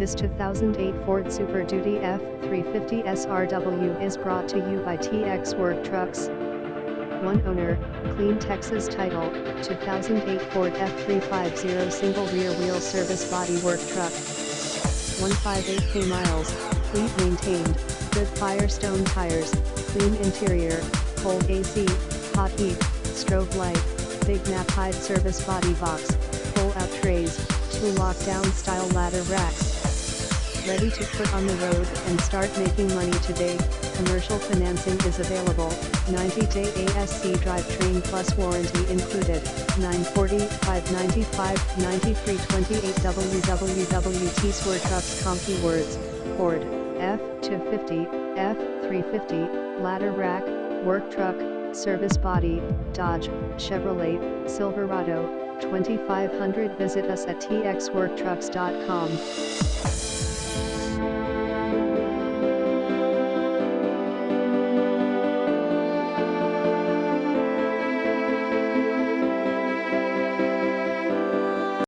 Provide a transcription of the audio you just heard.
This 2008 Ford Super Duty F-350 SRW is brought to you by TX Work Trucks. One owner, clean Texas title, 2008 Ford F-350 single rear wheel service body work truck. 158k miles, fleet maintained, good Firestone tires, clean interior, cold AC, hot heat, strobe light, big nap hide service body box, pull-out trays, 2 lockdown style ladder racks. Ready to put on the road and start making money today. Commercial financing is available, 90-day ASC drivetrain plus warranty included, 940, 595, 9328 www.tswertrucks.com. Keywords: Ford, F-250, F-350, ladder rack, work truck, service body, Dodge, Chevrolet, Silverado, 2500. Visit us at txworktrucks.com.